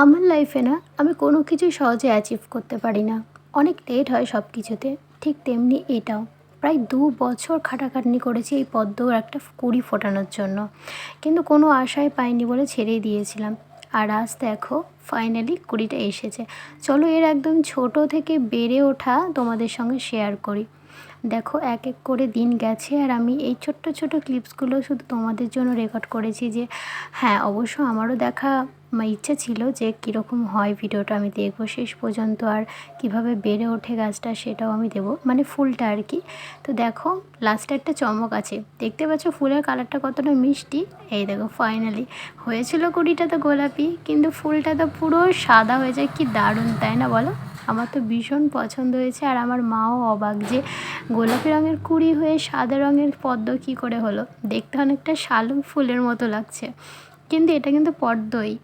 আমার লাইফে না আমি কোনো কিছুই সহজে অ্যাচিভ করতে পারি না। অনেক লেট হয় সব কিছুতে। ঠিক তেমনি এটাও। প্রায় ২ বছর খাটাখাটনি করেছি এই পদ্মর একটা কুঁড়ি ফোটানোর জন্য। কিন্তু কোনো আশাই পাইনি বলে ছেড়েই দিয়েছিলাম। আর আজ দেখো ফাইনালি কুঁড়িটা এসেছে। চলো এর একদম ছোট থেকে বেড়ে ওঠা তোমাদের সঙ্গে শেয়ার করি। দেখো এক এক করে দিন গেছে আর আমি এই ছোট্ট ছোট ক্লিপসগুলো শুধু তোমাদের জন্য রেকর্ড করেছি যে হ্যাঁ অবশ্য আমারও দেখা ইচ্ছে ছিল যে কীরকম হয় ভিডিওটা আমি দেখবো শেষ পর্যন্ত আর কিভাবে বেড়ে ওঠে গাছটা সেটাও আমি দেবো মানে ফুলটা আর কি। তো দেখো লাস্টে একটা চমক আছে, দেখতে পাচ্ছ ফুলের কালারটা কতটা মিষ্টি। এই দেখো ফাইনালি হয়েছিল কুড়িটা তো গোলাপি, কিন্তু ফুলটা তো পুরো সাদা হয়ে যায়। কি দারুণ তাই না বলো? আমার তো ভীষণ পছন্দ হয়েছে আর আমার মাও অবাক যে গোলাপি রঙের কুঁড়ি হয়ে সাদা রঙের পদ্ম কী করে হলো। দেখতে অনেকটা শালুক ফুলের মতো লাগছে, কিন্তু এটা কিন্তু পদ্মই।